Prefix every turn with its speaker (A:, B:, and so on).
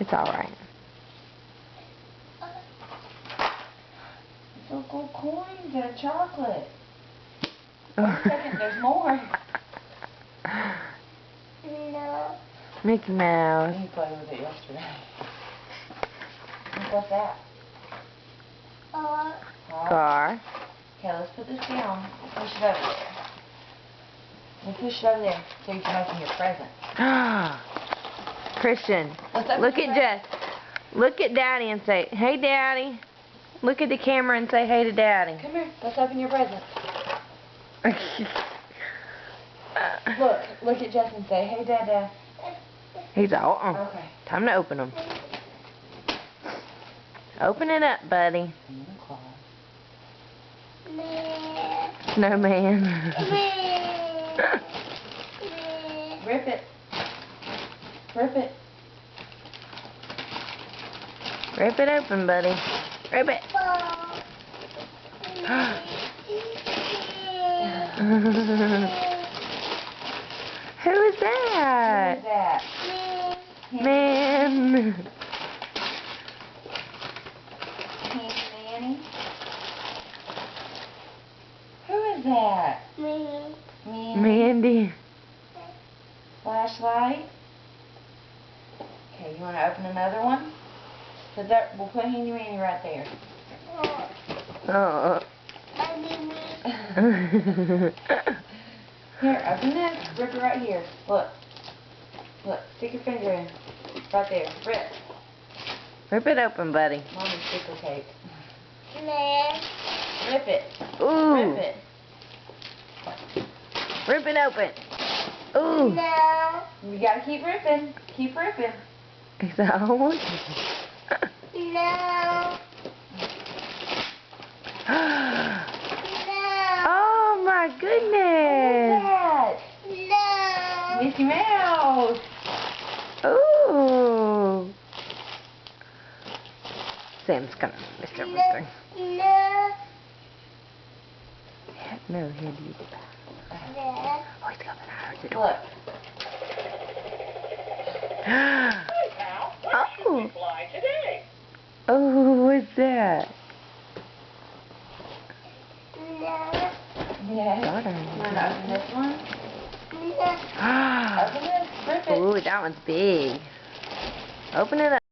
A: It's alright.
B: It's little gold coins and a chocolate. Wait a second, there's more.
C: No.
A: Mickey Mouse.
B: You played with it yesterday. What's that?
A: Car.
B: Okay, let's put this down. We'll push it over there. We'll push it over there so you can open your present.
A: Christian,
B: Let's open
A: look
B: your
A: at
B: present.
A: Jess. Look at Daddy and say, "Hey, Daddy." Look at the camera and say, "Hey" to Daddy.
B: Come here. Let's open your present. Look at Jess and say, "Hey, Dada."
A: He's all,
B: Okay.
A: Time to open them. Open it up, buddy. Snowman.
B: Rip it. Rip it.
A: Rip it open, buddy. Rip it. Who is that?
B: Who is that?
A: Man.
B: Handy Manny. Who is that?
C: Me.
A: Mandy.
B: Flashlight. Okay, you want to open another one? So that we'll put Handy Manny right there.
A: Oh.
B: Here, open this. Rip it right here. Look. Look. Stick your finger in. Right there. Rip.
A: Rip it open, buddy.
B: Mommy's sticker cake.
C: Me.
B: Rip it.
A: Ooh.
B: Rip it.
A: Rip it open. Ooh.
C: No.
B: You gotta keep ripping. Keep ripping.
A: Is that almost?
C: No.
A: Oh my goodness.
B: What's that?
C: No.
B: Mickey Mouse.
A: Ooh. Sam's gonna miss everything.
C: No.
A: No, here do you do that?
C: No.
A: Oh, he's got that out the door.
B: Look.
A: Oh. Oh, what's that?
C: No.
B: Yeah.
A: Daughter.
B: You want to open this one?
C: No.
B: Open this. Rip it.
A: Ooh, that one's big. Open it up.